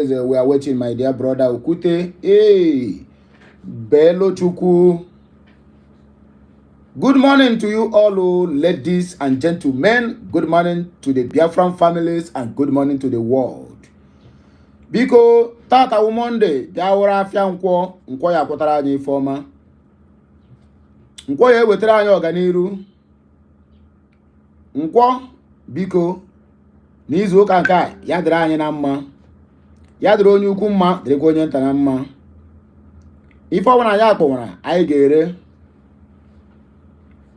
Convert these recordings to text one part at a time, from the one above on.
We are waiting, my dear brother Okute. Hey, Bello Chuku. Good morning to you all, ladies and gentlemen. Good morning to the Biafran families and good morning to the world. Biko, tata Monday, Jawara afia nkwo ya kwotara anyị ifeoma. Nkwo ya ewetara anyị ọganiru. Nkwo, biko, n'izu ụka nke a ya dịrị anyị na mma. Ya dịrị onye ukwu mma, dịrịkwa onye nta na mma. Ife ọbụla anyị akpọwara anyị ga-ere.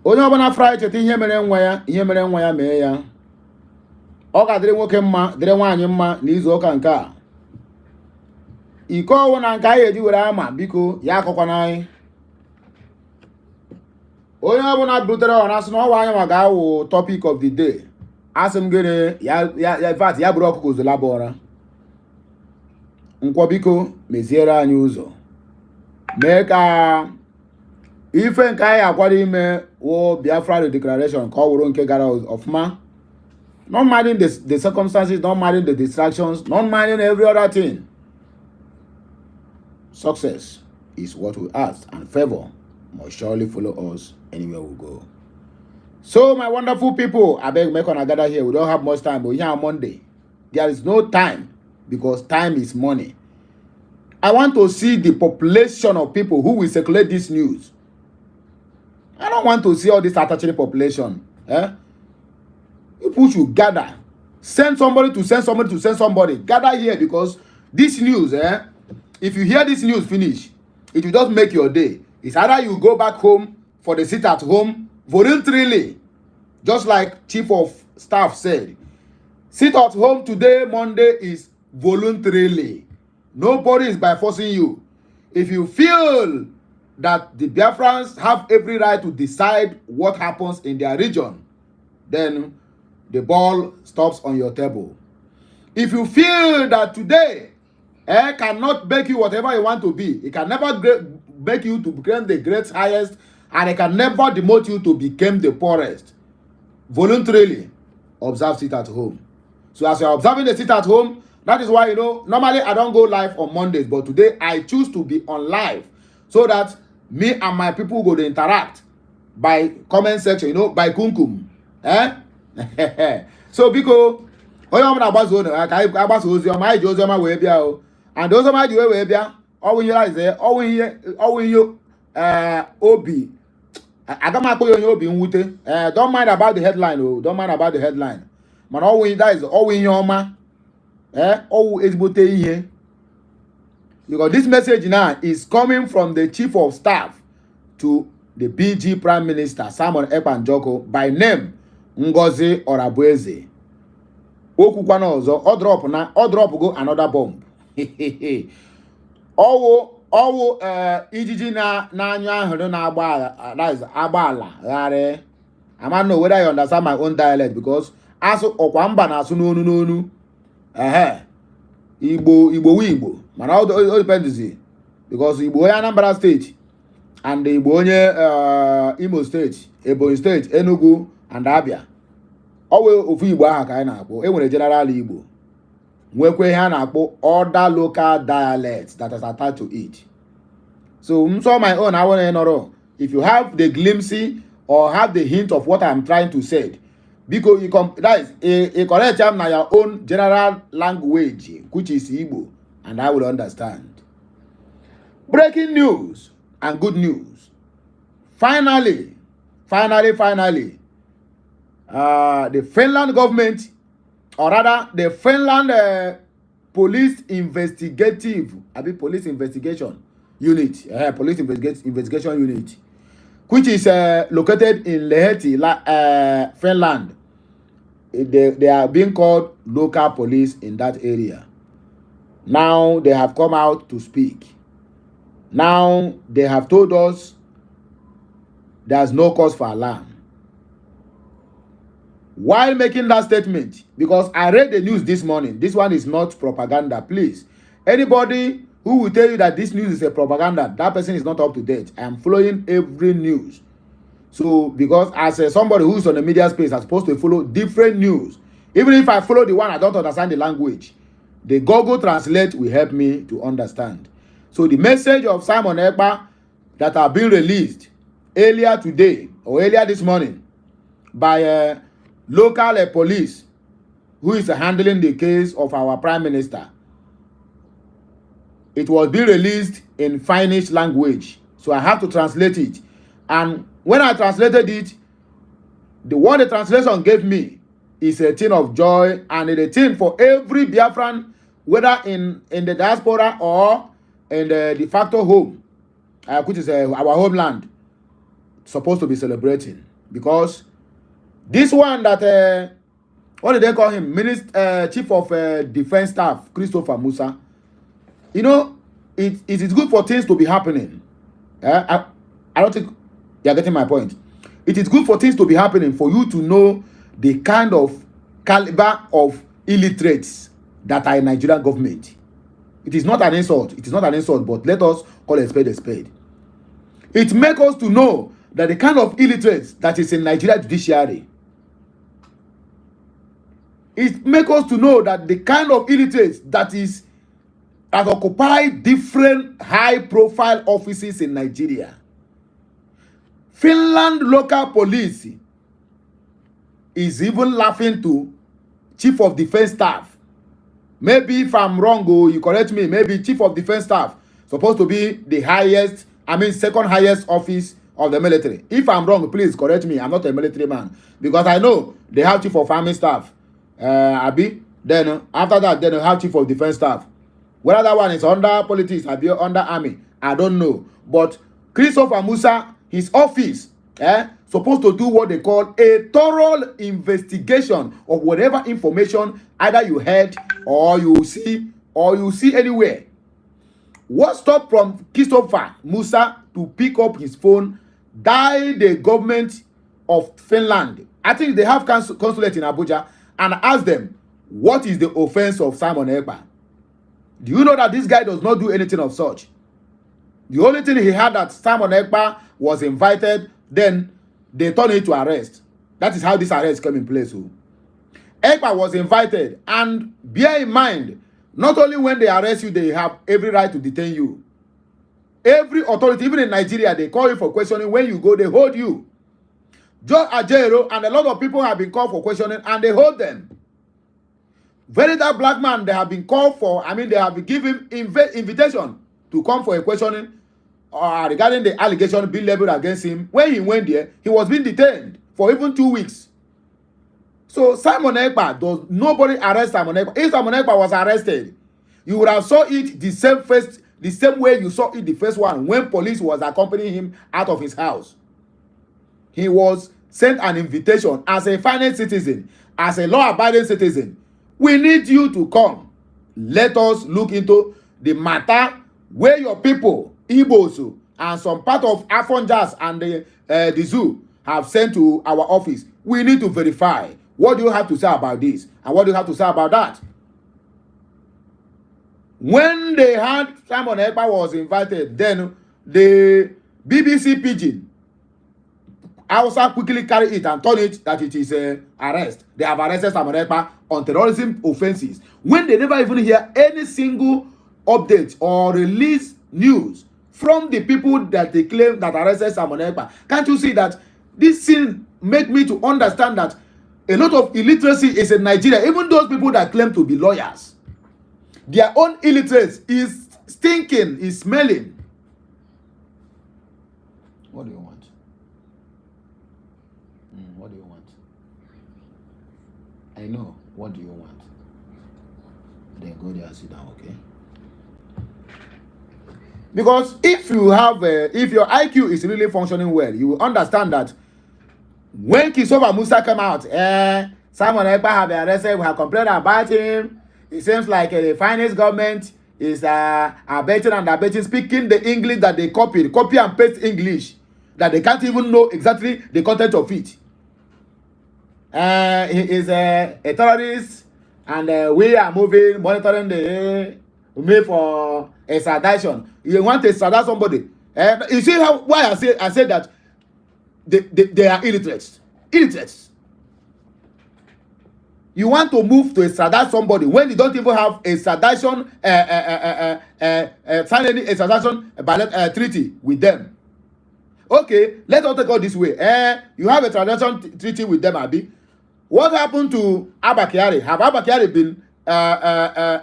Onye ọbụla fry cheta ihe mere nwa ya mee ya. Ọ ga dịrị nwoke mma, dịrị nwaanyị mma n'izu ụka nke a. Iko ọwụ na nke anyị eji were ama, biko ya akọkwana anyị. Onye ọbụla butere ọna asị na ọwa anyị ma ga-awụ topic of the day. Asị m gịnị in fact ya bụrụ ọkụkọ ozolaba ụra. Nkwo biko meziere anyị ụzọ. Mee ka ife nke anyị akwado ime wo Biafra declaration ka ọ wụrụ nke gara ọfụma. Not minding the circumstances, not minding the distractions, not minding every other thing. Success is what we ask, and favor must surely follow us anywhere we go. So, my wonderful people, I beg make una gather here. We don't have much time, but here on Monday, there is no time because time is money. I want to see the population of people who will circulate this news. I don't want to see all this attached population. People should gather. Send somebody to send somebody to send somebody. Gather here because this news, if you hear this news finish, it will just make your day. It's either you go back home for the sit at home voluntarily, just like Chief of Staff said. Sit at home today, Monday, is voluntarily. Nobody is by forcing you. If you feel that the Biafrans have every right to decide what happens in their region, then the ball stops on your table. If you feel that today cannot make you whatever you want to be, it can never make you to become the great highest, and it can never demote you to become the poorest, voluntarily observe sit at home. So as you are observing the sit at home, that is why, normally I don't go live on Mondays, but today I choose to be on live so that me and my people go to interact by comment section, by kunkum. So because onye ọbụla agbaso na ka anyị agbaso ozi ọma, anyị ji ozi ọma wee bịa o. And ozi ọma ji wee bịa, ọwụ ihe obi aga m akpọ ya onye obi nwute. Don't mind about the headline, don't mind about the headline. Mana that is ọwụ ihe ọma. Ọwụ ezigbote ihe. Because this message now is coming from the Chief of Staff to the BG Prime Minister Simon Ekpa by name Ngozi Orabueze. Okwukwana ọzọ, ọ drop go another bomb. Ọwụ ijiji na anya ahụrụ na agbaala ghara. I don't know whether you understand my own dialect because asụ ọkwa mba na asụ n'onu. Igbo mana all depends because Igbo onye Anambra State and Igbo onye Imo State, Ebonyi State, Enugu and Abia. Owe ofu Igbo aha ka anyị na-akpọ. Enwere general Igbo. Nwekwe ihe a na-akpọ other local dialects that is attached to it. So my own, I want to know if you have the glimpse or have the hint of what I'm trying to say. Because that is a correct term na your own general language, which is Igbo, and I will understand. Breaking news and good news. Finally, the Finland government, or rather the Finland police investigation unit, police investigation unit, which is located in LAHTI, Finland. They are being called local police in that area. Now they have come out to speak. Now they have told us there's no cause for alarm. While making that statement, because I read the news this morning, this one is not propaganda, please. Anybody who will tell you that this news is a propaganda, that person is not up to date. I am following every news. So, because as somebody who's on the media space, I'm supposed to follow different news. Even if I follow the one I don't understand the language, The Google Translate will help me to understand. So the message of Simon Ekpa that have been released earlier today or earlier this morning by local police who is handling the case of our Prime Minister. It was being released in Finnish language. So I have to translate it. And when I translated it, what the translation gave me is a thing of joy and a thing for every Biafran, whether in the diaspora or in the de facto home, which is our homeland, supposed to be celebrating. Because this one that, what did they call him? Chief of Defense Staff, Christopher Musa. You know, it is good for things to be happening. I don't think you're getting my point. It is good for things to be happening for you to know the kind of caliber of illiterates that are in Nigerian government. It is not an insult. It is not an insult, but let us call a spade a spade. It makes us to know that the kind of illiterates that is in Nigeria judiciary. It makes us to know that the kind of illiterates that occupy different high-profile offices in Nigeria. Finland local police is even laughing to Chief of Defense Staff. Maybe if I'm wrong, you correct me. Maybe Chief of Defense Staff supposed to be the highest, second highest office of the military. If I'm wrong, please correct me. I'm not a military man. Because I know they have Chief of Army Staff. Then after that, then they have Chief of Defense Staff. Whether that one is under politics or under army, I don't know. But Christopher Musa, his office, supposed to do what they call a thorough investigation of whatever information either you heard or you see anywhere. What stopped from Christopher Musa to pick up his phone, dial the government of Finland? I think they have consulate in Abuja, and ask them, what is the offense of Simon Ekpa? Do you know that this guy does not do anything of such? The only thing he had that Simon Ekpa was invited, then they turned it to arrest. That is how this arrest came in place. Ekpa was invited, and bear in mind, not only when they arrest you, they have every right to detain you. Every authority, even in Nigeria, they call you for questioning. When you go, they hold you. Joe Ajero and a lot of people have been called for questioning, and they hold them. Very that black man, they have been called for, they have been given invitation to come for a questioning regarding the allegation being leveled against him. When he went there, he was being detained for even 2 weeks. So Simon Ekpa, nobody arrest Simon Ekpa. If Simon Ekpa was arrested, you would have saw it the same way you saw it the first one when police was accompanying him out of his house. He was sent an invitation as a finance citizen, as a law-abiding citizen. We need you to come. Let us look into the matter where your people, Igbos, and some part of Afonjas and the zoo have sent to our office. We need to verify. What do you have to say about this? And what do you have to say about that? When they had Simon Ekpa was invited, then the BBC Pidgin also quickly carry it and turn it that it is an arrest. They have arrested Simon Ekpa on terrorism offenses. When they never even hear any single update or release news from the people that they claim that arrested Simon Ekpa. Can't you see that this thing make me to understand that a lot of illiteracy is in Nigeria? Even those people that claim to be lawyers, their own illiteracy is stinking, is smelling. What do you want? What do you want? I know. What do you want? Then go there and sit down, okay? Because if you have, if your IQ is really functioning well, you will understand that when Christopher Musa came out, Simon Ekpa have been arrested, we have complained about him. It seems like the finance government is abetting, speaking the English that they copy and paste English, that they can't even know exactly the content of it. He is a terrorist, and we are monitoring the me for extradition. You want to extradite somebody? You see why I say that they are illiterates. Illiterates. You want to move to extradite somebody when you don't even have a extradition, sign any extradition treaty with them. Okay, let's not take all this way. You have a extradition treaty with them, Abi. What happened to Abba Kyari? Have Abba Kyari been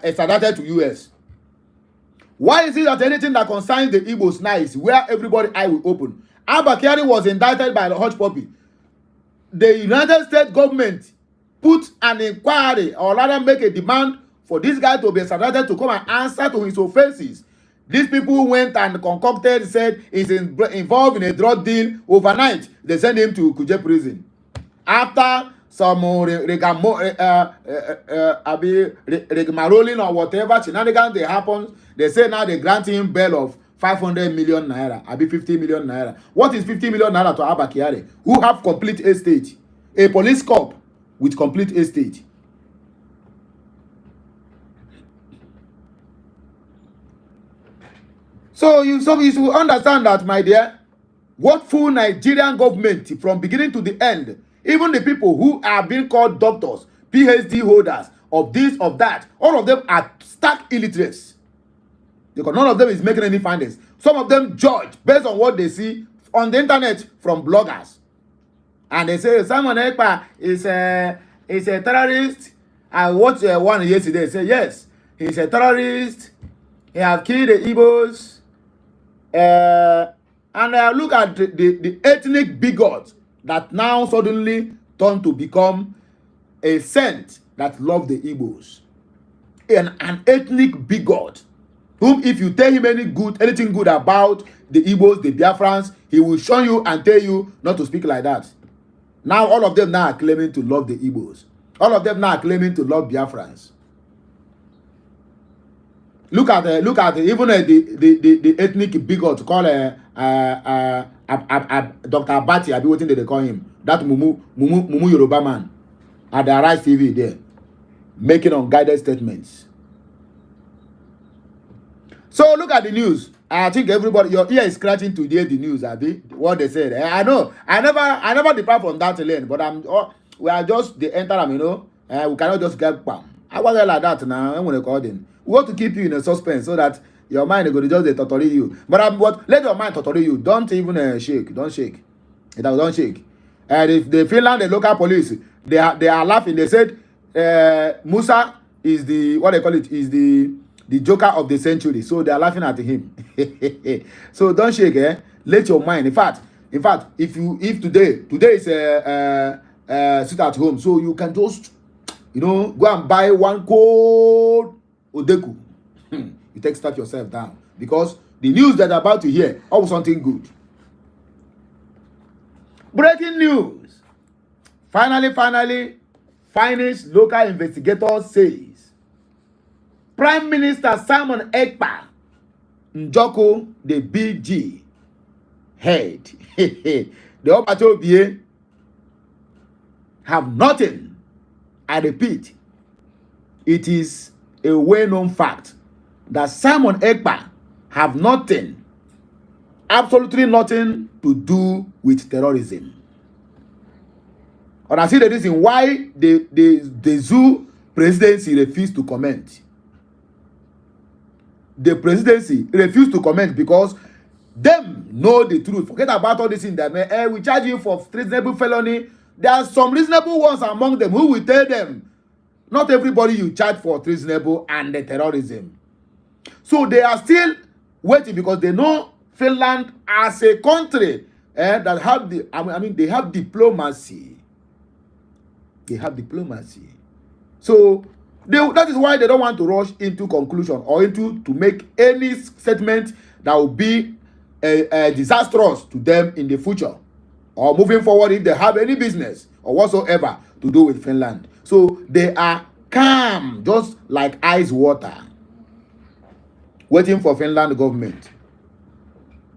extradited to US? Why is it that anything that concerns the Igbos now is where everybody eye will open? Abba Kyari was indicted by the Hush Puppy. The United States government put an inquiry, or rather make a demand for this guy to be extradited to come and answer to his offenses. These people went and concocted, said he's involved in a drug deal. Overnight, they sent him to Kuje prison. After some rigmaroling or whatever shenanigans they happen, they say now they grant him bail of 500 million naira, abi 50 million naira. What is 50 million naira to Abba Kyari, who have complete estate, a police corps with complete estate? So you should understand that, my dear, what full Nigerian government from beginning to the end, even the people who are being called doctors, PhD holders of this, of that, all of them are stark illiterates. Because none of them is making any findings. Some of them judge based on what they see on the internet from bloggers. And they say Simon Ekpa is a terrorist. I watched one yesterday. Say yes, he's a terrorist. He have killed the Igbos. And look at the ethnic bigots that now suddenly turn to become a saint that love the Igbos. An ethnic bigot, whom if you tell him anything good about the Igbos, the Biafrans, he will shun you and tell you not to speak like that. Now all of them now are claiming to love the Igbos. All of them now are claiming to love Biafrans. Look at even the ethnic bigot called Dr. Abati. I'll be waiting they call him. That Mumu Yoruba man at the Arise TV there, making unguided statements. So look at the news. I think everybody, your ear is scratching to hear the news, Abi. What they said. I know. I never depart from that lane, but we are just the enter them, you know. We cannot just get bam. I was like that now. I'm gonna call them. We want to keep you in a suspense so that your mind is going to just torture you. But let your mind torture you. Don't even shake. Don't shake. Don't shake. And if the Finland, the local police, they are laughing. They said Musa is the, what they call it, is the joker of the century. So they are laughing at him. So don't shake. Let your mind. In fact, if today is sit at home, so you can just, go and buy one cold Odeku. You take start yourself down, because the news that you're about to hear is something good. Breaking news. Finally, finest local investigator says Prime Minister Simon Ekpa Njoko, the BG head, the Opatobie, have nothing. I repeat, it is a well-known fact that Simon Ekpa have nothing, absolutely nothing to do with terrorism. And I see the reason why the zoo presidency refused to comment. The presidency refused to comment because them know the truth. Forget about all this in them. We charge you for treasonable felony. There are some reasonable ones among them who will tell them, not everybody you charge for treasonable and the terrorism. So they are still waiting because they know Finland as a country that have they have diplomacy. They have diplomacy. So that is why they don't want to rush into conclusion or to make any statement that will be disastrous to them in the future or moving forward if they have any business or whatsoever to do with Finland. So they are calm, just like ice water, waiting for Finland government.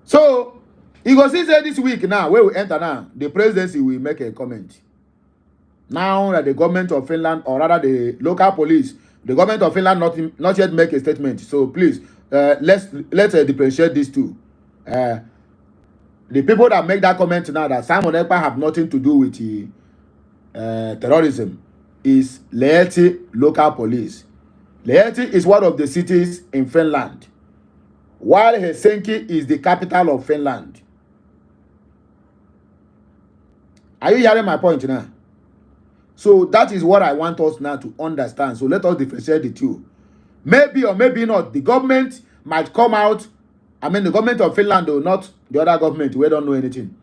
So you go see say this week now, where we enter now, the presidency will make a comment. Now that the government of Finland, or rather the local police, the government of Finland not yet make a statement. So please, let's differentiate these two. The people that make that comment now that Simon Ekpa have nothing to do with terrorism, is LAHTI local police. LAHTI is one of the cities in Finland, while Helsinki is the capital of Finland. Are you hearing my point now? So that is what I want us now to understand. So let us differentiate the two. Maybe or maybe not, the government might come out. I mean, the government of Finland, though, not the other government. We don't know anything.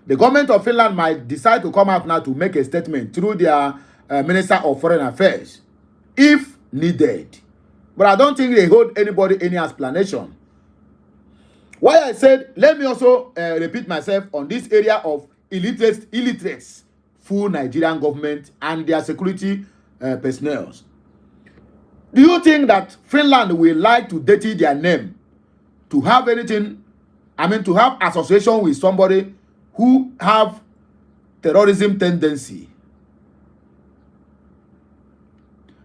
The government of Finland might decide to come out now to make a statement through their Minister of Foreign Affairs, if needed. But I don't think they hold anybody any explanation. Why I said, let me also repeat myself on this area of illiterates, full Nigerian government and their security personnel. Do you think that Finland will like to dirty their name to have anything, I mean, to have association with somebody who have terrorism tendency?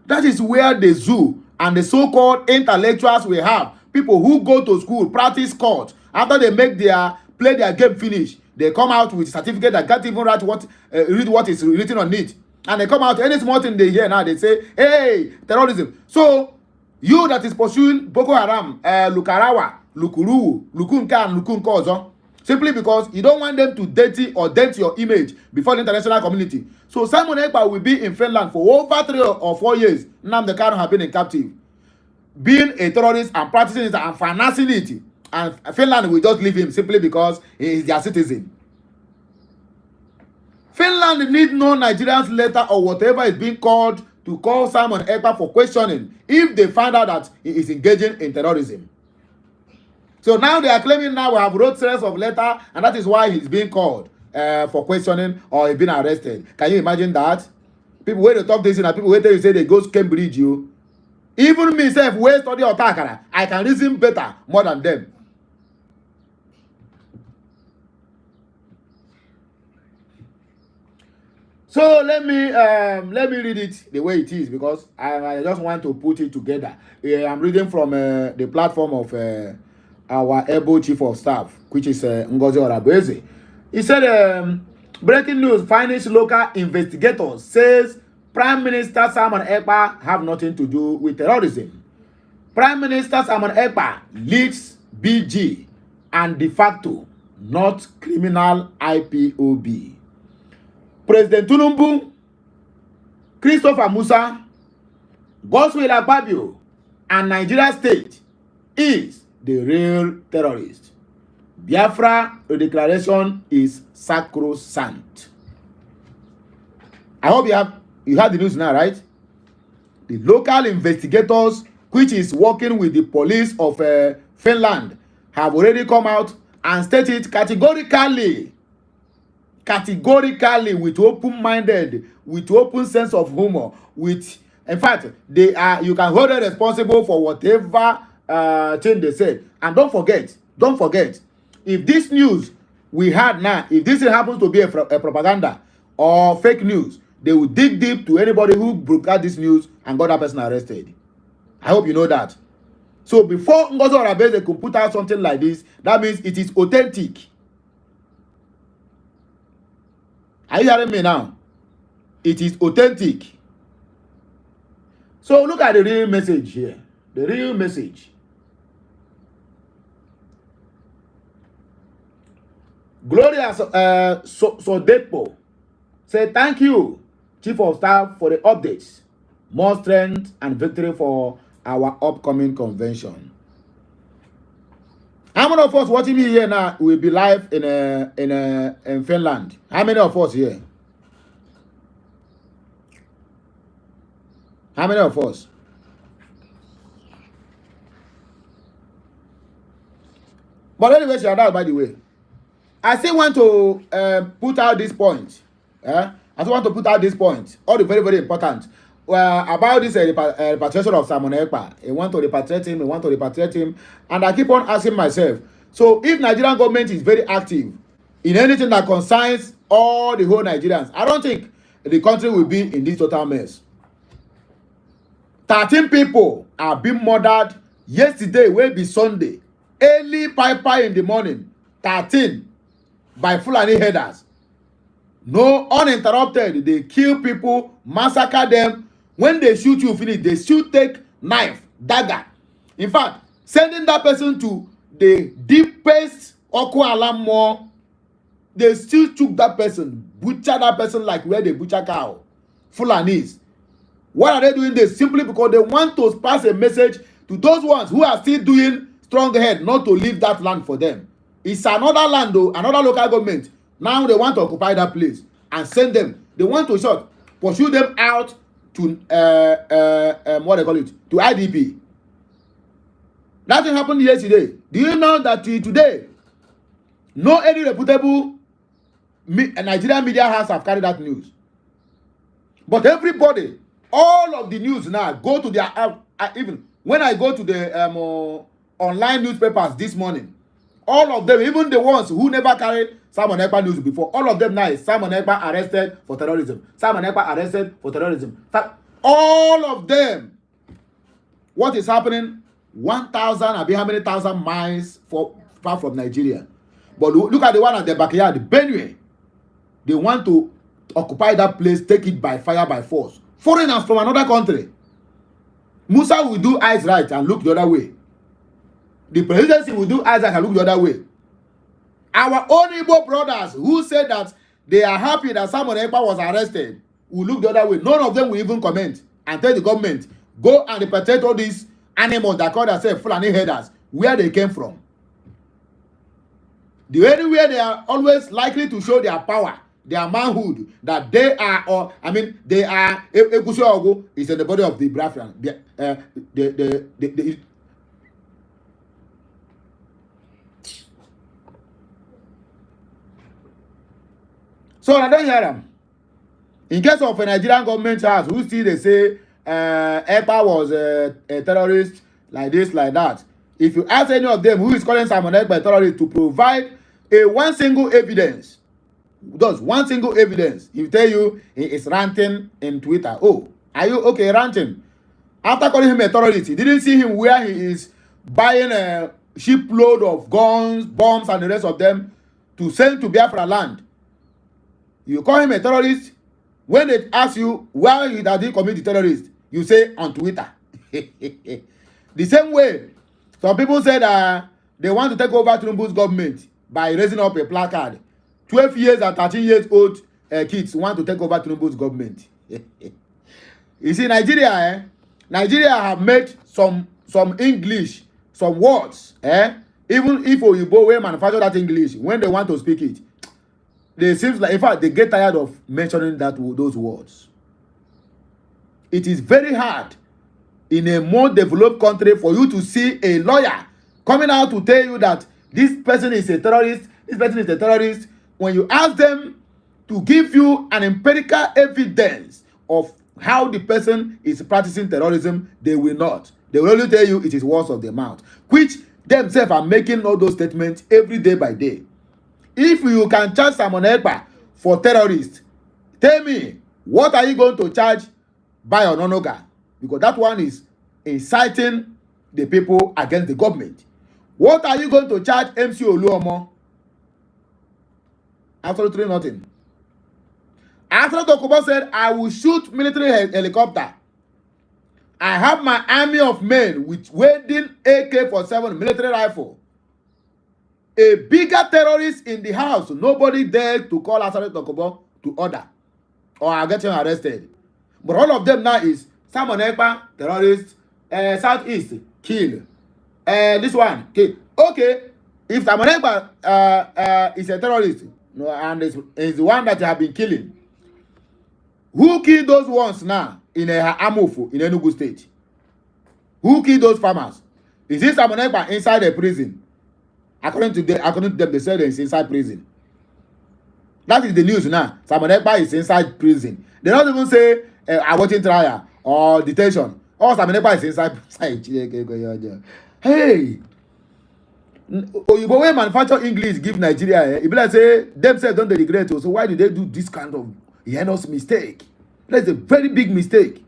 That is where the zoo and the so-called intellectuals we have, people who go to school, practice court, after they play their game finish, they come out with certificate that can't even read what is written on it. And they come out, any small thing they hear now, they say, hey, terrorism. So, you that is pursuing Boko Haram, Lukarawa, Lukuru, Lukunka, and Lukunkozo, simply because you don't want them to dirty or dent your image before the international community. So Simon Ekpa will be in Finland for over 3 or 4 years. Now the Kanu have been in captive, being a terrorist and practicing it and financing it. And Finland will just leave him simply because he is their citizen. Finland need no Nigerian's letter or whatever is being called to call Simon Ekpa for questioning if they find out that he is engaging in terrorism. So now they are claiming now we have wrote series of letter and that is why he's being called for questioning or he's been arrested. Can you imagine that? People wait to talk this and people wait till you say they go to Cambridge you. Even myself, where study Otakara, I can reason better more than them. So let me read it the way it is because I just want to put it together. I'm reading from the platform of our able chief of staff, which is Ngozi Orabeze. He said, breaking news, Finnish local investigators says Prime Minister Simon Ekpa have nothing to do with terrorism. Prime Minister Simon Ekpa leads BG and de facto not criminal IPOB. President Tinubu, Christopher Musa, Godswill Akpabio, and Nigeria State is the real terrorist. Biafra declaration is sacrosanct. I hope you have the news now, right? The local investigators, which is working with the police of Finland, have already come out and stated categorically, with open-minded, with open sense of humor, with, in fact, they are, you can hold them responsible for whatever thing they said. And don't forget, if this news we had now, if this happens to be a propaganda or fake news, they will dig deep to anybody who broadcast this news and got that person arrested. I hope you know that. So before Ngozi Orabeze could put out something like this, that means it is authentic. Are you hearing me now? It is authentic. So look at the real message here. The real message. Gloria Sodepo said, thank you, Chief of Staff, for the updates. More strength and victory for our upcoming convention. How many of us watching me here now will be live in Finland? How many of us here? How many of us? But anyway, Shada, by the way, I still want to put out this point. I still want to put out this point. All the very, very important. About this repatriation of Simon Ekpa. I want to repatriate him, and I keep on asking myself, so if Nigerian government is very active in anything that concerns all the whole Nigerians, I don't think the country will be in this total mess. 13 people are being murdered yesterday, will be Sunday, early pie in the morning, 13 by Fulani headers. No, uninterrupted. They kill people, massacre them. When they shoot you finish, they still take knife, dagger. In fact, sending that person to the deepest Oko Alam more, they still took that person, butcher that person like where they butcher cow. Fulanis. Why are they doing this? Simply because they want to pass a message to those ones who are still doing strong head not to leave that land for them. It's another land though, another local government. Now they want to occupy that place and send them. They want to pursue them out to what they call it, to IDP. That thing happened yesterday. Do you know that today, no any reputable Nigerian media house have carried that news? But everybody, all of the news now go to their even when I go to the online newspapers this morning, all of them, even the ones who never carried Simon Ekpa news before, all of them now is Simon Ekpa arrested for terrorism. Simon Ekpa arrested for terrorism. All of them. What is happening? 1,000, I mean, how many thousand miles far from Nigeria. But look at the one at the backyard, Benue. They want to occupy that place, take it by fire, by force. Foreigners from another country. Musa will do eyes right and look the other way. The presidency will do eyes right and look the other way. Our own Igbo brothers who said that they are happy that Simon Ekpa was arrested will look the other way. None of them will even comment and tell the government, go and repatriate all these animals that call themselves Fulani herders, where they came from. The only way they are always likely to show their power, their manhood, that they are, or I mean, they are, Ekusi Ogu is in the body of the Biafran. So I don't hear them. In case of a Nigerian government house, who still they say Ekpa was a terrorist, like this, like that. If you ask any of them who is calling Simon Ekpa a terrorist to provide one single evidence, does one single evidence, he will tell you he is ranting in Twitter. Oh, are you okay ranting? After calling him a terrorist, he didn't see him where he is buying a shipload of guns, bombs, and the rest of them to send to Biafra land. You call him a terrorist. When they ask you why did he commit the terrorist, you say on Twitter. The same way, some people said they want to take over Tinubu's government by raising up a placard. 12 years and 13 years old kids want to take over Tinubu's government. You see, Nigeria have made some English, some words. Even if Oyibo will manufacture that English, when they want to speak it, they seems like, in fact, they get tired of mentioning those words. It is very hard in a more developed country for you to see a lawyer coming out to tell you that this person is a terrorist, this person is a terrorist. When you ask them to give you an empirical evidence of how the person is practicing terrorism, they will not. They will only tell you it is words of their mouth, which themselves are making all those statements every day by day. If you can charge Simon Ekpa for terrorists, tell me, what are you going to charge Bayo Ononoga? Because that one is inciting the people against the government. What are you going to charge MC Oluomo? Absolutely nothing. After Dokubo said, I will shoot military helicopter. I have my army of men with wielding AK-47 military rifle. A bigger terrorist in the house. Nobody dared to call Asare Dokubo to order. Or I'll get him arrested. But all of them now is Simon Ekpa, terrorist, Southeast, kill. This one, kill. Okay, if Simon Ekpa is a terrorist, and is the one that you have been killing, who killed those ones now in Amufu, in Enugu State? Who killed those farmers? Is this Simon Ekpa inside a prison? According to them, they said he's inside prison. That is the news now. Simon Ekpa is inside prison. They don't even say awaiting trial or detention. Oh, Simon Ekpa is inside. Hey, Oyibo wey manufacture English give Nigeria. It be like say themselves don't they regret. So why did they do this kind of heinous mistake? That's a very big mistake.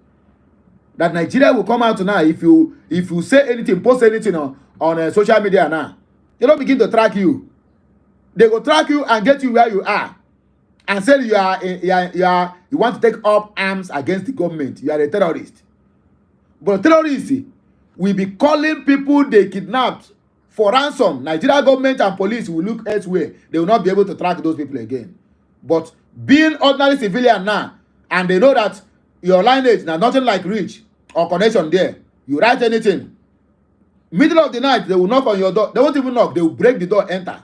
That Nigeria will come out now if you say anything, post anything on social media now. They don't begin to track you. They go track you and get you where you are. and say you want to take up arms against the government, you are a terrorist. But terrorists will be calling people they kidnapped for ransom. Nigeria government and police will look elsewhere. They will not be able to track those people again. But being ordinary civilian now, and they know that your lineage now nothing like rich or connection there. You write anything. Middle of the night, they will knock on your door. They won't even knock. They will break the door, enter.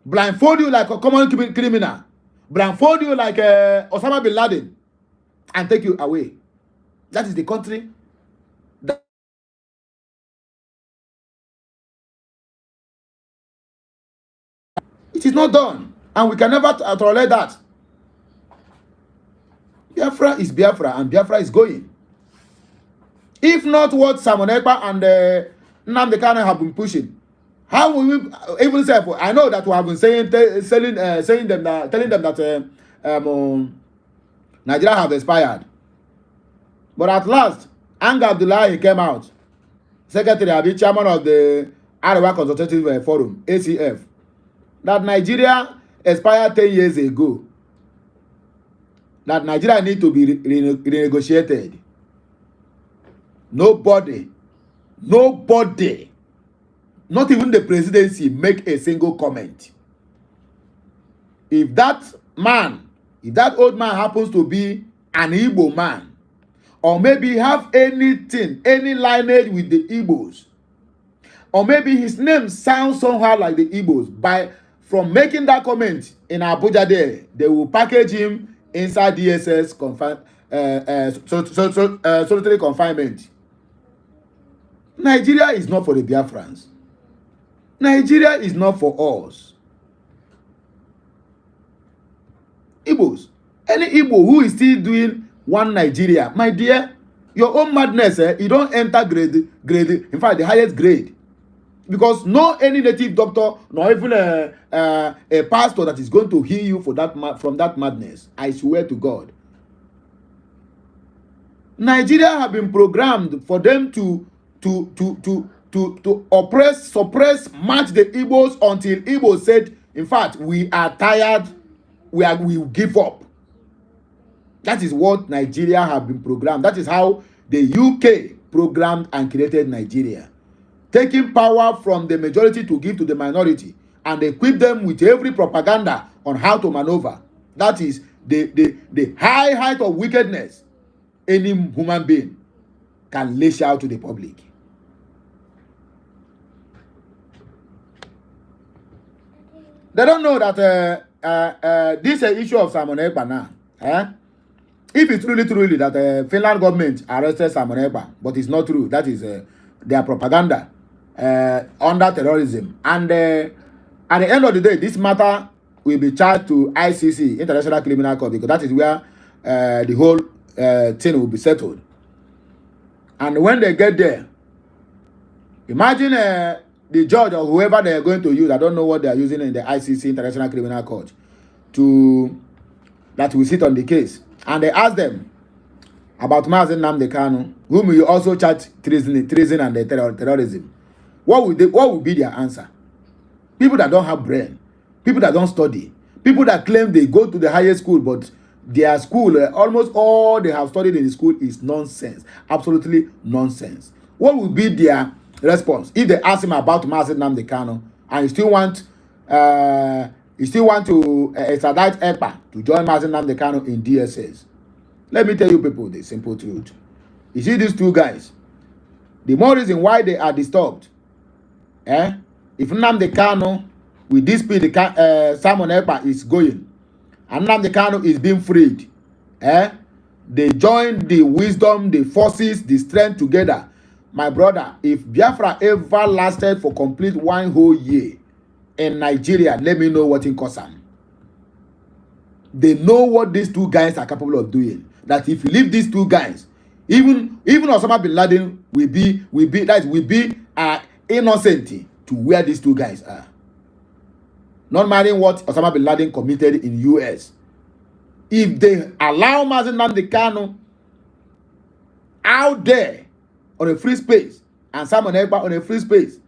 Blindfold you like a common criminal. Blindfold you like Osama bin Laden. And take you away. That is the country. It is not done. And we can never tolerate that. Biafra is Biafra, and Biafra is going. If not what Simon Ekpa and Nnamdi Kanu have been pushing, how will we even say? I know that we have been telling them that Nigeria have expired, but at last, Anga Abdullahi came out, Secretary, Chairman of the Arewa Consultative Forum (ACF), that Nigeria expired 10 years ago. That Nigeria need to be renegotiated. Nobody, not even the presidency, make a single comment. If that old man happens to be an Igbo man, or maybe have any lineage with the Igbos, or maybe his name sounds somehow like the Igbos, from making that comment in Abuja there, they will package him inside DSS solitary confinement. Nigeria is not for the Biafrans. Nigeria is not for us. Igbos. Any Igbo who is still doing one Nigeria, my dear, your own madness, you don't enter grade, in fact, the highest grade. Because no any native doctor, nor even a pastor that is going to heal you from that madness. I swear to God. Nigeria have been programmed for them to oppress, suppress, match the Igbos until Igbos said, in fact, we are tired, we give up. That is what Nigeria have been programmed. That is how the UK programmed and created Nigeria. Taking power from the majority to give to the minority and equip them with every propaganda on how to maneuver. That is the height of wickedness any human being can lash out to the public. They don't know that this issue of Simon Ekpa now. If it's truly that Finland government arrested Simon Ekpa, but it's not true. That is their propaganda under terrorism. And at the end of the day, this matter will be charged to ICC, International Criminal Court, because that is where the whole thing will be settled. And when they get there, imagine the judge or whoever they are going to use, I don't know what they are using in the ICC, International Criminal Court, that will sit on the case. And they ask them about Mazen Nnamdi Kanu, whom you also charge treason and terrorism. What will be their answer? People that don't have brain, people that don't study, people that claim they go to the highest school, but their school, almost all they have studied in the school is nonsense, absolutely nonsense. What will be their response if they ask him about Mazen Nnamdi Kanu and you still want to extradite Ekpa to join Mazen Nnamdi Kanu in DSS? Let me tell you people the simple truth. You see these two guys, the more reason why they are disturbed. If Nnamdi Kanu with this speed, Simon Ekpa is going, and Nnamdi Kanu is being freed, they join the wisdom, the forces, the strength together. My brother, if Biafra ever lasted for complete 1 whole year in Nigeria, let me know what it costs them. They know what these two guys are capable of doing. That if you leave these two guys, even Osama bin Laden will be innocent to where these two guys are. Not minding what Osama bin Laden committed in US. If they allow Mazen Nnamdi Kanu out there on a free space and Simon Ekpa on a free space,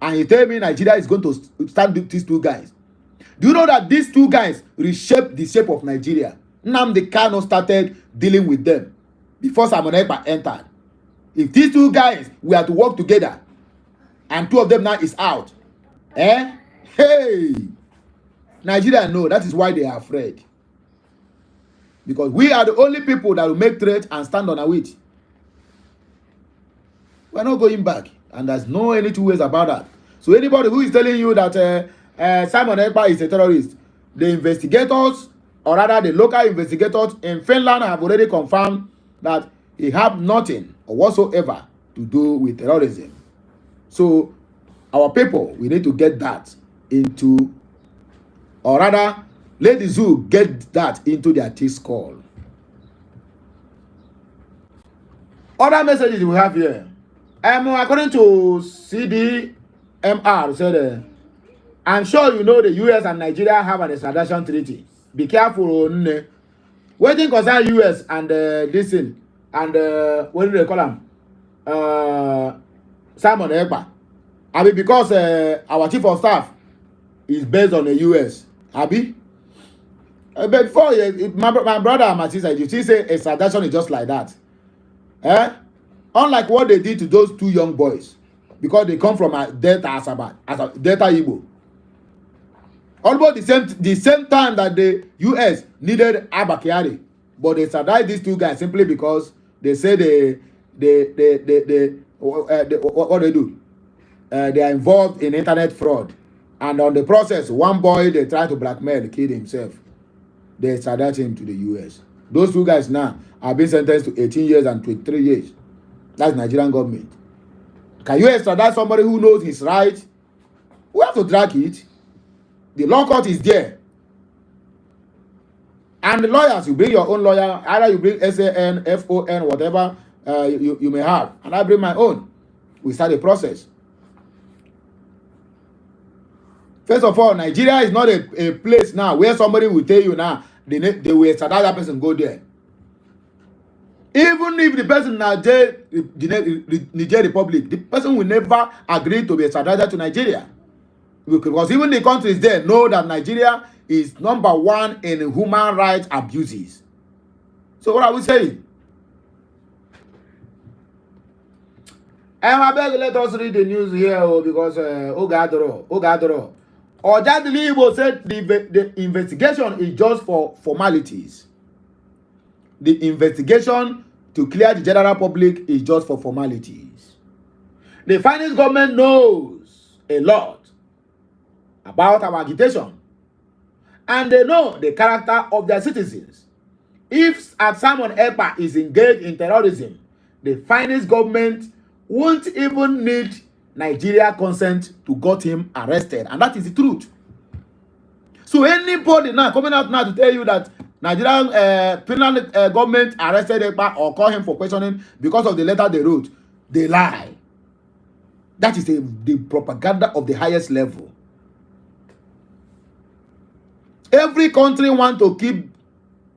and he tell me Nigeria is going to stand with these two guys, Do you know that these two guys reshaped the shape of Nigeria? Nnamdi Kanu started dealing with them before Simon Ekpa entered. If these two guys were to work together, and two of them now is out, hey, Nigeria know. That is why they are afraid. Because we are the only people that will make threats and stand on our feet. We're not going back, and there's no any two ways about that. So anybody who is telling you that Simon Ekpa is a terrorist, the investigators, or rather the local investigators in Finland, have already confirmed that he had nothing or whatsoever to do with terrorism. So our people, we need to get that into, or rather, let the zoo get that into their teeth skull. Other messages we have here. According to CDMR, said, I'm sure you know the US and Nigeria have an extradition treaty. Be careful. Waiting concern US and this thing, and what do they call them? Simon Ekpa. I mean, because our chief of staff is based on the US. Abi? But before, my brother and my sister, you see, say extradition is just like that. Unlike what they did to those two young boys, because they come from Delta Asaba, Delta Igbo. Almost the same time that the US needed Abakiari, but they extradited these two guys simply because they say what they do. They are involved in internet fraud, and on the process, one boy they try to blackmail, kill himself. They extradited him to the US. Those two guys now have been sentenced to 18 years and 23 years. That's Nigerian government. Can you extradite somebody who knows his right? We have to drag it. The law court is there. And the lawyers, you bring your own lawyer. Either you bring SAN, FON, whatever you may have. And I bring my own. We start the process. First of all, Nigeria is not a place now where somebody will tell you now they will extradite that person, go there. Even if the person in Niger Republic, the person will never agree to be extradited to Nigeria. Because even the countries there know that Nigeria is number one in human rights abuses. So what are we saying? I beg, let us read the news here because Ogadoro. Ojadili said the investigation is just for formalities. The investigation to clear the general public is just for formalities. The finance government knows a lot about our agitation, and they know the character of their citizens. If Simon Ekpa is engaged in terrorism, the finance government won't even need Nigeria consent to get him arrested, and that is the truth. So anybody now coming out now to tell you that Nigerian Finland government arrested Ekpa or call him for questioning because of the letter they wrote, they lie. That is the propaganda of the highest level. Every country wants to keep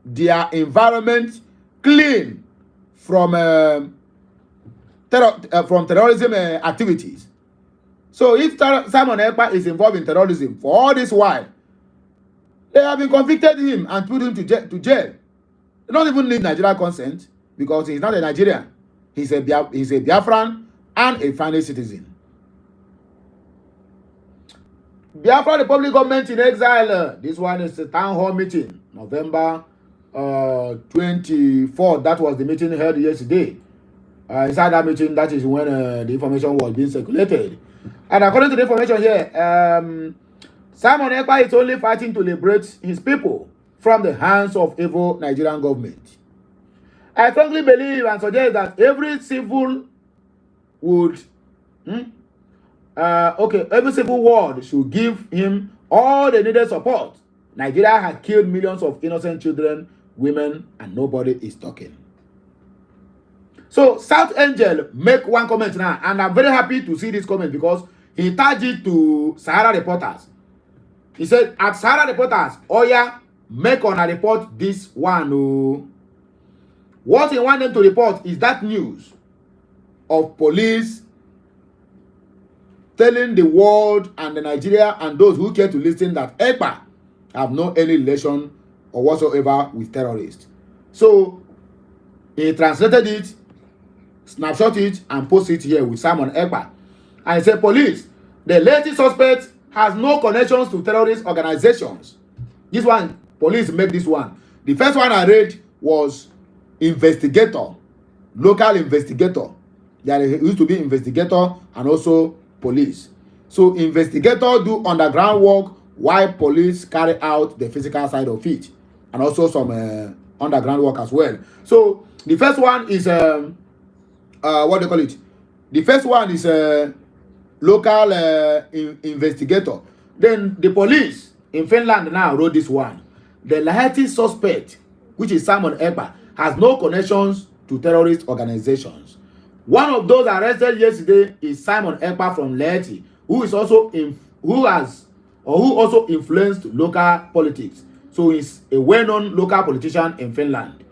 their environment clean from terrorism activities. So if Simon Ekpa is involved in terrorism for all this while, they have been convicted him and put him to jail. They don't even need Nigerian consent because he's not a Nigerian. He's a Biafran and a Finnish citizen. Biafra Republic government in exile. This one is a town hall meeting, November 24th. That was the meeting held yesterday. Inside that meeting, that is when the information was being circulated. And according to the information here, Simon Ekpa is only fighting to liberate his people from the hands of evil Nigerian government. I strongly believe and suggest that every civil would, every civil world should give him all the needed support. Nigeria has killed millions of innocent children, women, and nobody is talking. So South Angel make one comment now, and I'm very happy to see this comment because he tagged it to Sahara Reporters. He said, at Sahara Reporters, Oya, make on a report this one. Oh. What he want them to report is that news of police telling the world and the Nigeria and those who care to listen that Ekpa have no any relation or whatsoever with terrorists. So he translated it, snapshot it, and post it here with Simon Ekpa. And he said, police, the latest suspect has no connections to terrorist organizations. This one, police make this one. The first one I read was investigator, local investigator. There used to be investigator and also police. So investigator do underground work while police carry out the physical side of it, and also some underground work as well. So the first one is what do you call it? The first one is local investigator. Then the police in Finland now wrote this one. The LAHTI suspect, which is Simon Ekpa, has no connections to terrorist organizations. One of those arrested yesterday is Simon Ekpa from LAHTI, who also influenced local politics. So he's a well-known local politician in Finland.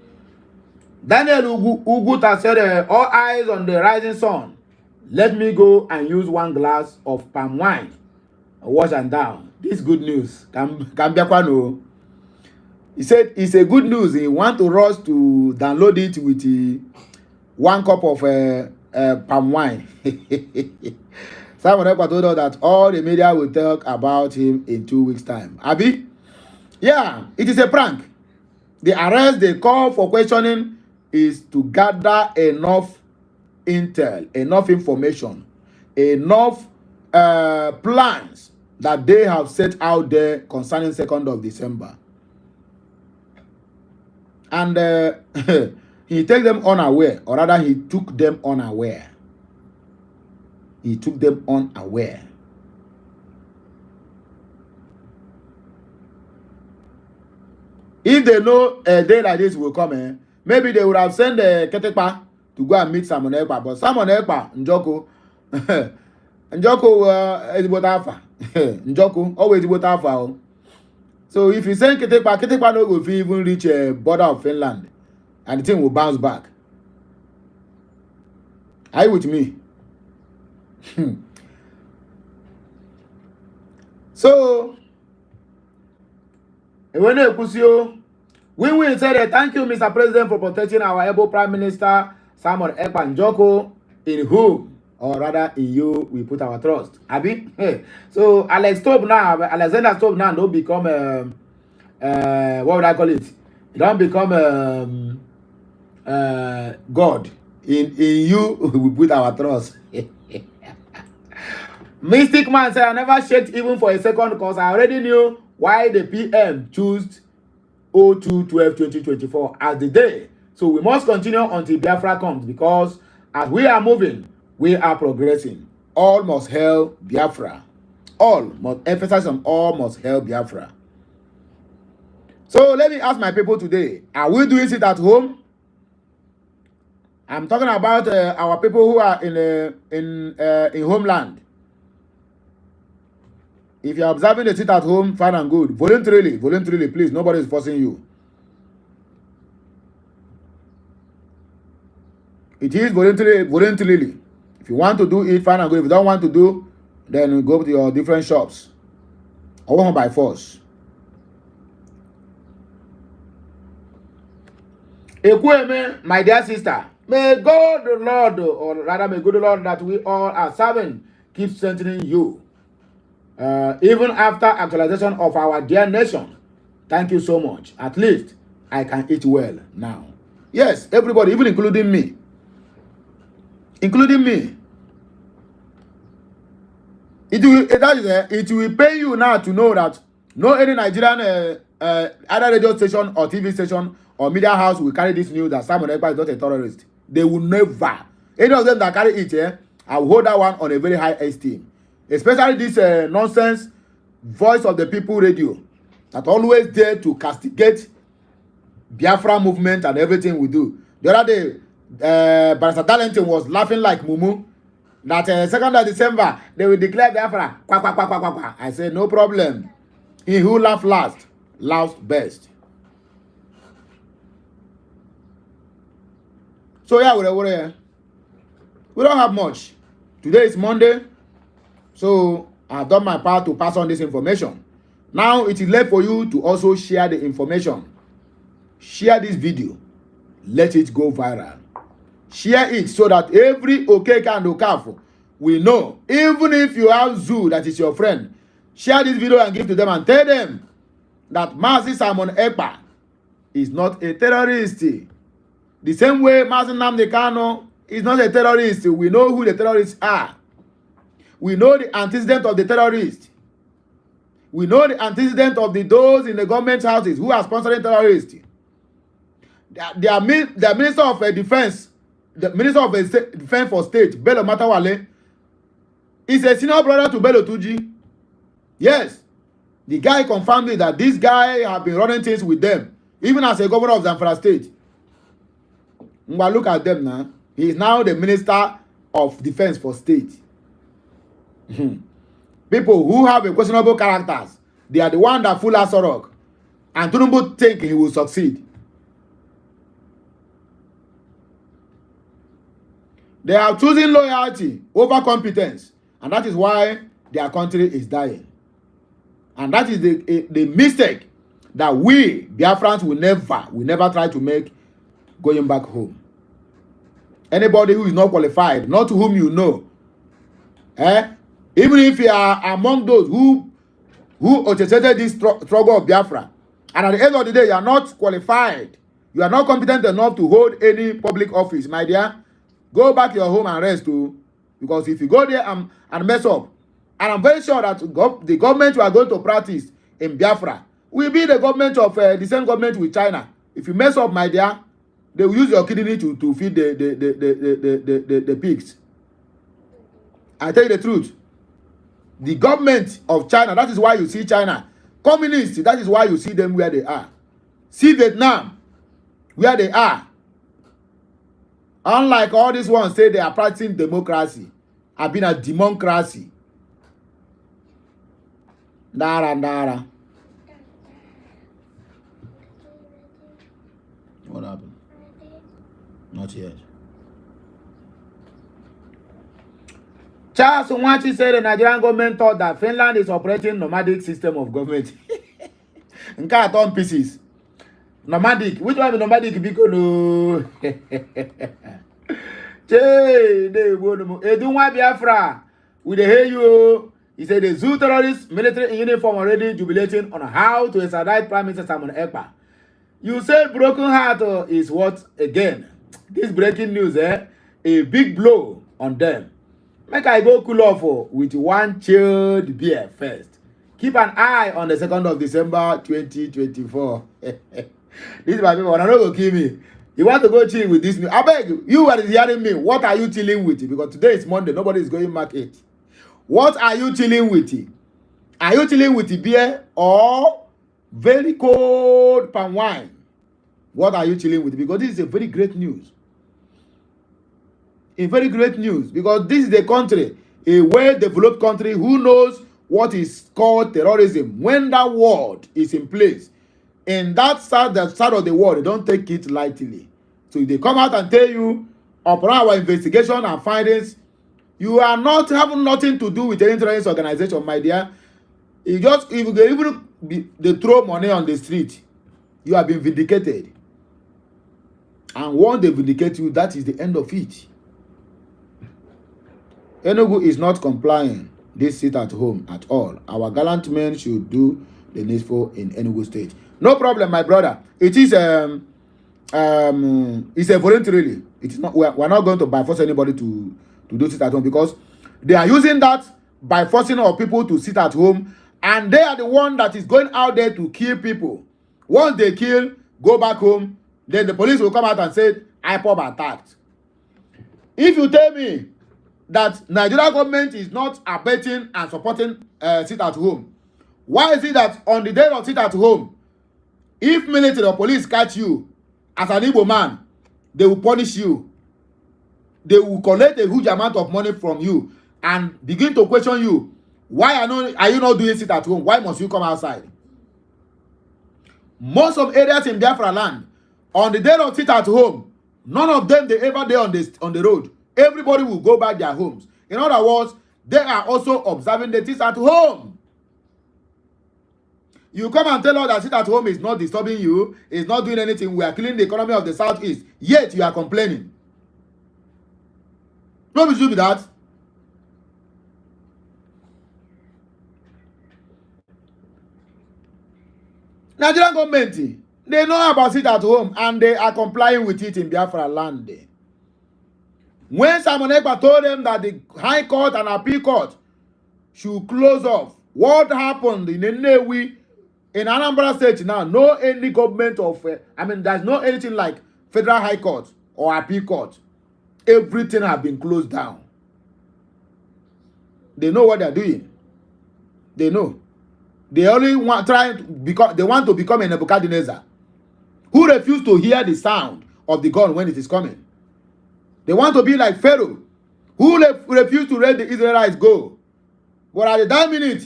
Daniel Uguta said, all eyes on the rising sun. Let me go and use one glass of palm wine. Wash and down. This good news. He said it's a good news. He want to rush to download it with 1 cup of palm wine. Simon Ekpa told us that all the media will talk about him in 2 weeks' time. Abi? Yeah, it is a prank. The arrest, the call for questioning is to gather enough intel, enough information, enough plans that they have set out there concerning 2nd of December. And he took them unaware, or rather he took them unaware. He took them unaware. If they know a day like this will come, maybe they would have sent Ketekpa to go and meet Simon Ekpa. But Simon Ekpa, Njoko, is about alpha. Njoko, always about alpha. So if you send Ketekpa, Ketekpa no go even reach a border of Finland. And the thing will bounce back. Are you with me? So, when we said thank you, Mr. President, for protecting our able Prime Minister Simon Ekpa Njoko, in whom, or rather in you, we put our trust. Abi? So Alexander Stubb now don't become what would I call it? He don't become God. In you, we put our trust. Mystic man said, I never shaked even for a second because I already knew why the PM chose 02/12/2024 as the day. So we must continue until Biafra comes, because as we are moving, we are progressing. All must hail Biafra. All must emphasize on all must hail Biafra. So let me ask my people today, are we doing it at home? I'm talking about our people who are in homeland. If you're observing the sit at home, fine and good. Voluntarily, please. Nobody is forcing you. It is voluntarily. If you want to do it, fine and good. If you don't want to do, then go to your different shops. Or by force. Ekweme, my dear sister, may God the Lord, or rather may God the Lord that we all are serving, keep strengthening you. Even after actualization of our dear nation. Thank you so much. At least I can eat well now. Yes, everybody, even including me. Including me. It will pay you now to know that no any Nigerian either radio station or TV station or media house will carry this news that Simon Ekpa is not a terrorist. They will never. Any of them that carry it, I will hold that one on a very high esteem. Especially this nonsense voice of the people radio that always there to castigate Biafra movement and everything we do. The other day, Barrister Darlington was laughing like Mumu that 2nd of December they will declare Biafra. Quack, quack, quack, quack, quack, quack. I said no problem. He who laughs last laughs best. So yeah, we don't have much. Today is Monday. So I've done my part to pass on this information. Now it is left for you to also share the information. Share this video. Let it go viral. Share it so that every Okeke and Okafor will know. Even if you have Zoo that is your friend, share this video and give to them and tell them that Mazi Simon Ekpa is not a terrorist. The same way Mazi Nnamdi Kanu is not a terrorist. We know who the terrorists are. We know the antecedent of the terrorists. We know the antecedent of those in the government houses who are sponsoring terrorists. The Minister of Defense, the Minister of Defense for State, Bello Matawale, is a senior brother to Bello Tuji. Yes. The guy confirmed it that this guy have been running things with them, even as a governor of Zamfara State. But look at them now. He is now the Minister of Defense for State. People who have a questionable characters, they are the one that fool Asorok. And Tinubu think he will succeed. They are choosing loyalty over competence. And that is why their country is dying. And that is the mistake that we, Biafrans, will never try to make going back home. Anybody who is not qualified, not whom you know, even if you are among those who orchestrated this struggle of Biafra, and at the end of the day, you are not qualified, you are not competent enough to hold any public office, my dear, go back to your home and rest too. Because if you go there and mess up, and I'm very sure that the government you are going to practice in Biafra will be the government of the same government with China. If you mess up, my dear, they will use your kidney to feed the pigs. I tell you the truth. The government of China, that is why you see China. Communists, that is why you see them where they are. See Vietnam, where they are. Unlike all these ones say they are practicing democracy. I've been a democracy. Dara. What happened? Not yet. Charles Nwachi said the Nigerian government thought that Finland is operating nomadic system of government. Nka on pieces. Nomadic. Which one is nomadic? Because no. Edunwa Biafra. We dey hear you. He said the zoo terrorists, military in uniform already jubilating on how to extradite Prime Minister Simon Ekpa. You say broken heart is what again? This breaking news, a big blow on them. Make I go cool off with one chilled beer first. Keep an eye on the 2nd of December 2024. This is my people. Wanna go kill me? You want to go chill with this news? I beg you. You are hearing me. What are you chilling with? Because today is Monday. Nobody is going market. What are you chilling with? Are you chilling with beer or very cold palm wine? What are you chilling with? Because this is a very great news. A very great news. Because this is the country, a well-developed country who knows what is called terrorism. When that word is in place, in that side of the world, they don't take it lightly. So if they come out and tell you, upon our investigation and findings, you are not having nothing to do with any terrorist organization, my dear. If they throw money on the street, you have been vindicated. And once they vindicate you, that is the end of it. Enugu is not complying this sit at home at all. Our gallant men should do the needful in Enugu State. No problem, my brother. It is it's a voluntarily. It is not. We're not going to by force anybody to do sit at home, because they are using that by forcing our people to sit at home, and they are the one that is going out there to kill people. Once they kill, go back home, then the police will come out and say IPOB attacked. If you tell me that Nigeria government is not abetting and supporting sit at home, why is it that on the day of sit at home, if military or police catch you as an Igbo man, they will punish you? They will collect a huge amount of money from you and begin to question you. Why are you not doing sit at home? Why must you come outside? Most of areas in Biafra land, on the day of sit at home, none of them they ever there on the road. Everybody will go back their homes. In other words, they are also observing the sit at home. You come and tell us that sit at home is not disturbing you, is not doing anything. We are killing the economy of the Southeast. Yet you are complaining. No, should be that. Nigerian government, they know about sit at home and they are complying with it in Biafra land. When Simon Ekpa told them that the High Court and Appeal Court should close off, what happened in Nnewi, in Anambra State now, no any government of, there's no anything like Federal High Court or Appeal Court. Everything has been closed down. They know what they're doing. They know. They only want they want to become a Nebuchadnezzar who refuse to hear the sound of the gun when it is coming. They want to be like Pharaoh who refused to let the Israelites go. But at that minute,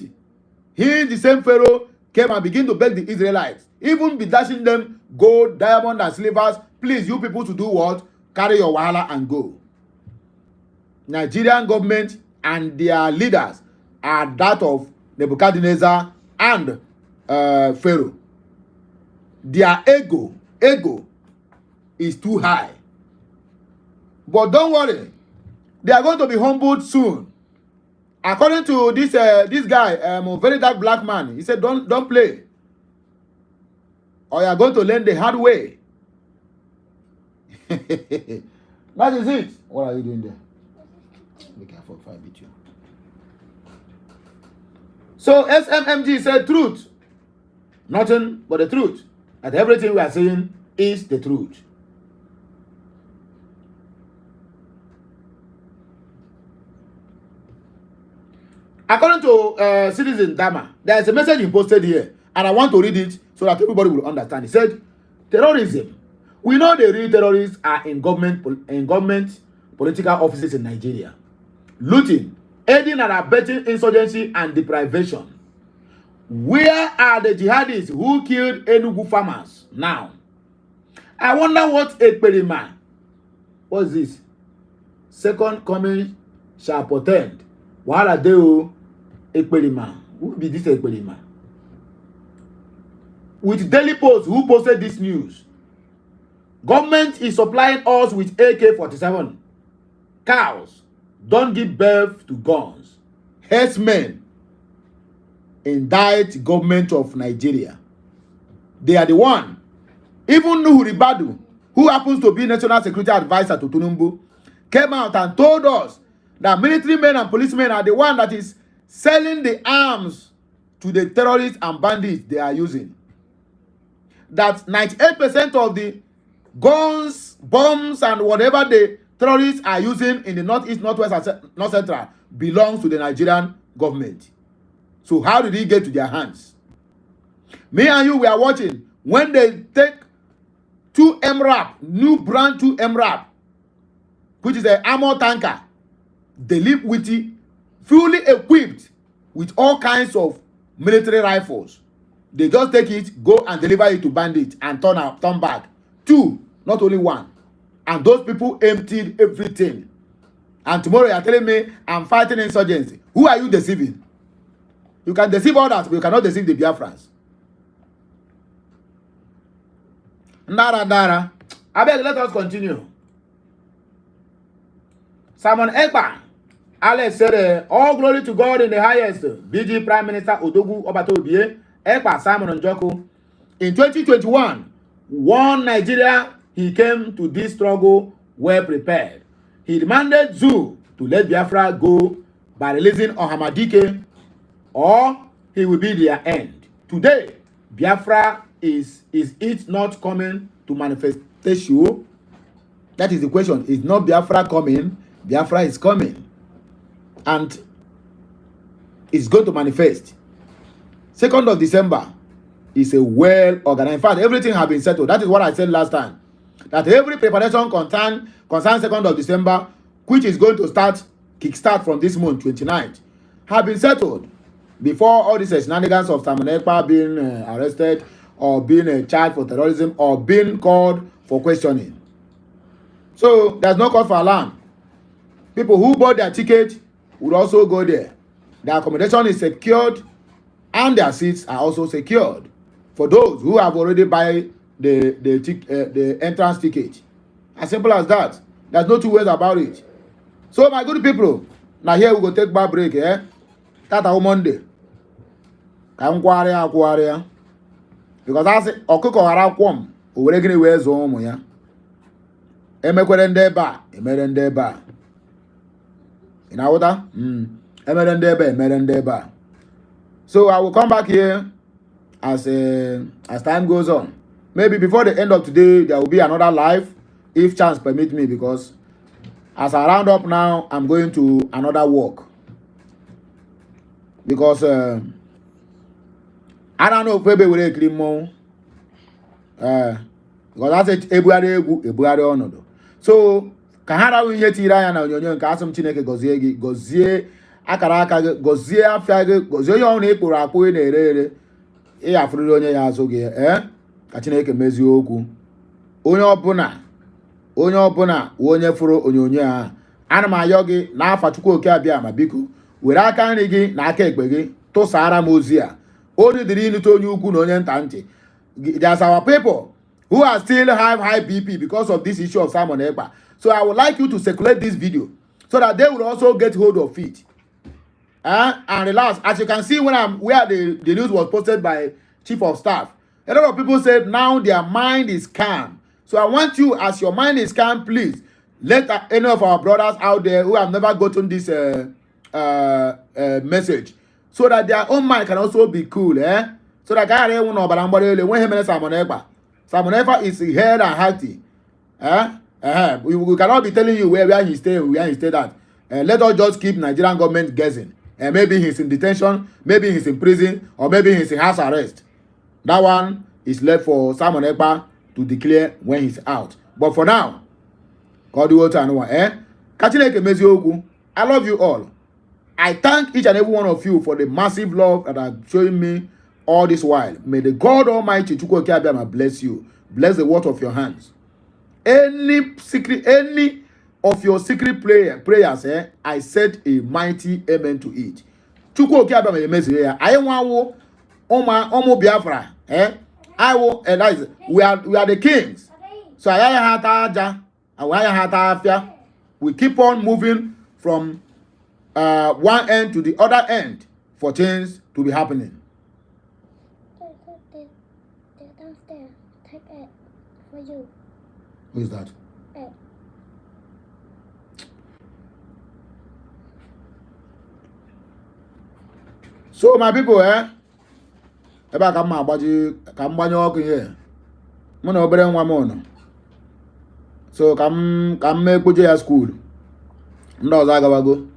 he, the same Pharaoh, came and began to beg the Israelites, even be dashing them gold, diamond, and silvers. Please, you people to do what? Carry your wahala and go. Nigerian government and their leaders are that of Nebuchadnezzar and Pharaoh. Their ego is too high. But don't worry, they are going to be humbled soon. According to this guy, a very dark black man, he said, don't play, or you are going to learn the hard way. That is it. What are you doing there? Be careful if I beat you. So SMMG said truth. Nothing but the truth. And everything we are saying is the truth. According to Citizen Dama, there is a message he posted here, and I want to read it so that everybody will understand. He said, terrorism. We know the real terrorists are in government political offices in Nigeria. Looting, aiding and abetting insurgency and deprivation. Where are the jihadists who killed Enugu farmers now? I wonder what Ekperima. What's this? Second coming shall portend. While are they Ekperima? Who be this Ekperima? With Daily Post, who posted this news? Government is supplying us with AK-47. Cows don't give birth to guns. Herdsmen indict government of Nigeria. They are the one. Even Nuhu Ribadu, who happens to be National Security Advisor to Tinubu, came out and told us that military men and policemen are the one that is selling the arms to the terrorists and bandits they are using. That 98% of the guns, bombs, and whatever the terrorists are using in the northeast, northwest, and north central belongs to the Nigerian government. So how did it get to their hands? Me and you, we are watching when they take 2 MRAP, new brand 2 MRAP, which is an armor tanker. They live with it, fully equipped with all kinds of military rifles. They just take it, go and deliver it to bandits and turn back. 2, not only 1. And those people emptied everything. And tomorrow you are telling me I'm fighting insurgency. Who are you deceiving? You can deceive others, but you cannot deceive the Biafrans. Ndara. I beg, let us continue. Simon Ekpa. Alex said, all glory to God in the highest. BG Prime Minister Odogu Obatobie, Ekpa Simon Njoku. In 2021, one Nigeria, he came to this struggle well prepared. He demanded Zoo to let Biafra go by releasing Ohamadike, or he will be their end. Today, Biafra is it not coming to manifestation? That is the question. Is not Biafra coming? Biafra is coming. And it's going to manifest. 2nd of December is a well-organized. In fact, everything has been settled. That is what I said last time. That every preparation concerns 2nd of December, which is going to kickstart from this month, 29th, have been settled before all these shenanigans of Simon Ekpa being arrested or being charged for terrorism or being called for questioning. So there's no cause for alarm. People who bought their ticket would also go there. Their accommodation is secured. and their seats are also secured for those who have already buy the entrance ticket. As simple as that. There's no two ways about it. So my good people, now here we go take back break, eh? That's our Monday. I'm quarry. Because I say okuko hara kwom, o were gini we zo umu ya. Emekwere ndeba, emere ndeba. Ina wota? Emere ndeba. So I will come back here as time goes on. Maybe before the end of today, there will be another live, if chance permit me, because as I round up now, I'm going to another walk. Because I don't know if maybe we're clean more. Because that's it, Ebuari Onodo. So, Kahara will yet Iraya na Union Castle Chineke Gozie, Akaraka, Gozie, Afag, Gozie on Epurapo in Ere, Afrudonia Yazoge, Kachineke Mezioku. Onyo Bona, Wonye Furo, Onyonia, Anama Yogi, Na Fatuko Kabia, Mabiku, Wiraka Nigi, Nake Begi, Tosara Mozia. Only the real to you could Tanti. There's our people who are still have high BP because of this issue of Simon Ekpa. So I would like you to circulate this video so that they will also get hold of it. And relax. As you can see, where the news was posted by Chief of Staff, a lot of people said now their mind is calm. So I want you, as your mind is calm, please let any of our brothers out there who have never gotten this message, so that their own mind can also be cool, So that guy don't know about when he Simon Ekpa. Simon Ekpa is head and hearty. We cannot be telling you where he stay at. Let us just keep Nigerian government guessing. Maybe he's in detention, maybe he's in prison, or maybe he's in house arrest. That one is left for Simon Ekpa to declare when he's out. But for now, God do what I know. I love you all. I thank each and every one of you for the massive love that are showing me all this while. May the God Almighty bless you. Bless the work of your hands. Any of your secret prayers, I said a mighty amen to it. I want Omo Biafra, I will, we are the kings. So we keep on moving from one end to the other end for things to be happening. They're downstairs. Take it for you. Who is that? So my people, eba ka mma agbaji ka m gbanye ọkụ ihe mụ na obere nwa m nọ. So ka m ekpoje ya school. Ndị ọzọ agawago.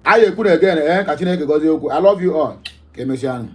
I ekwu again, ka Chineke gozie okwu. I love you all. Ka emesịa.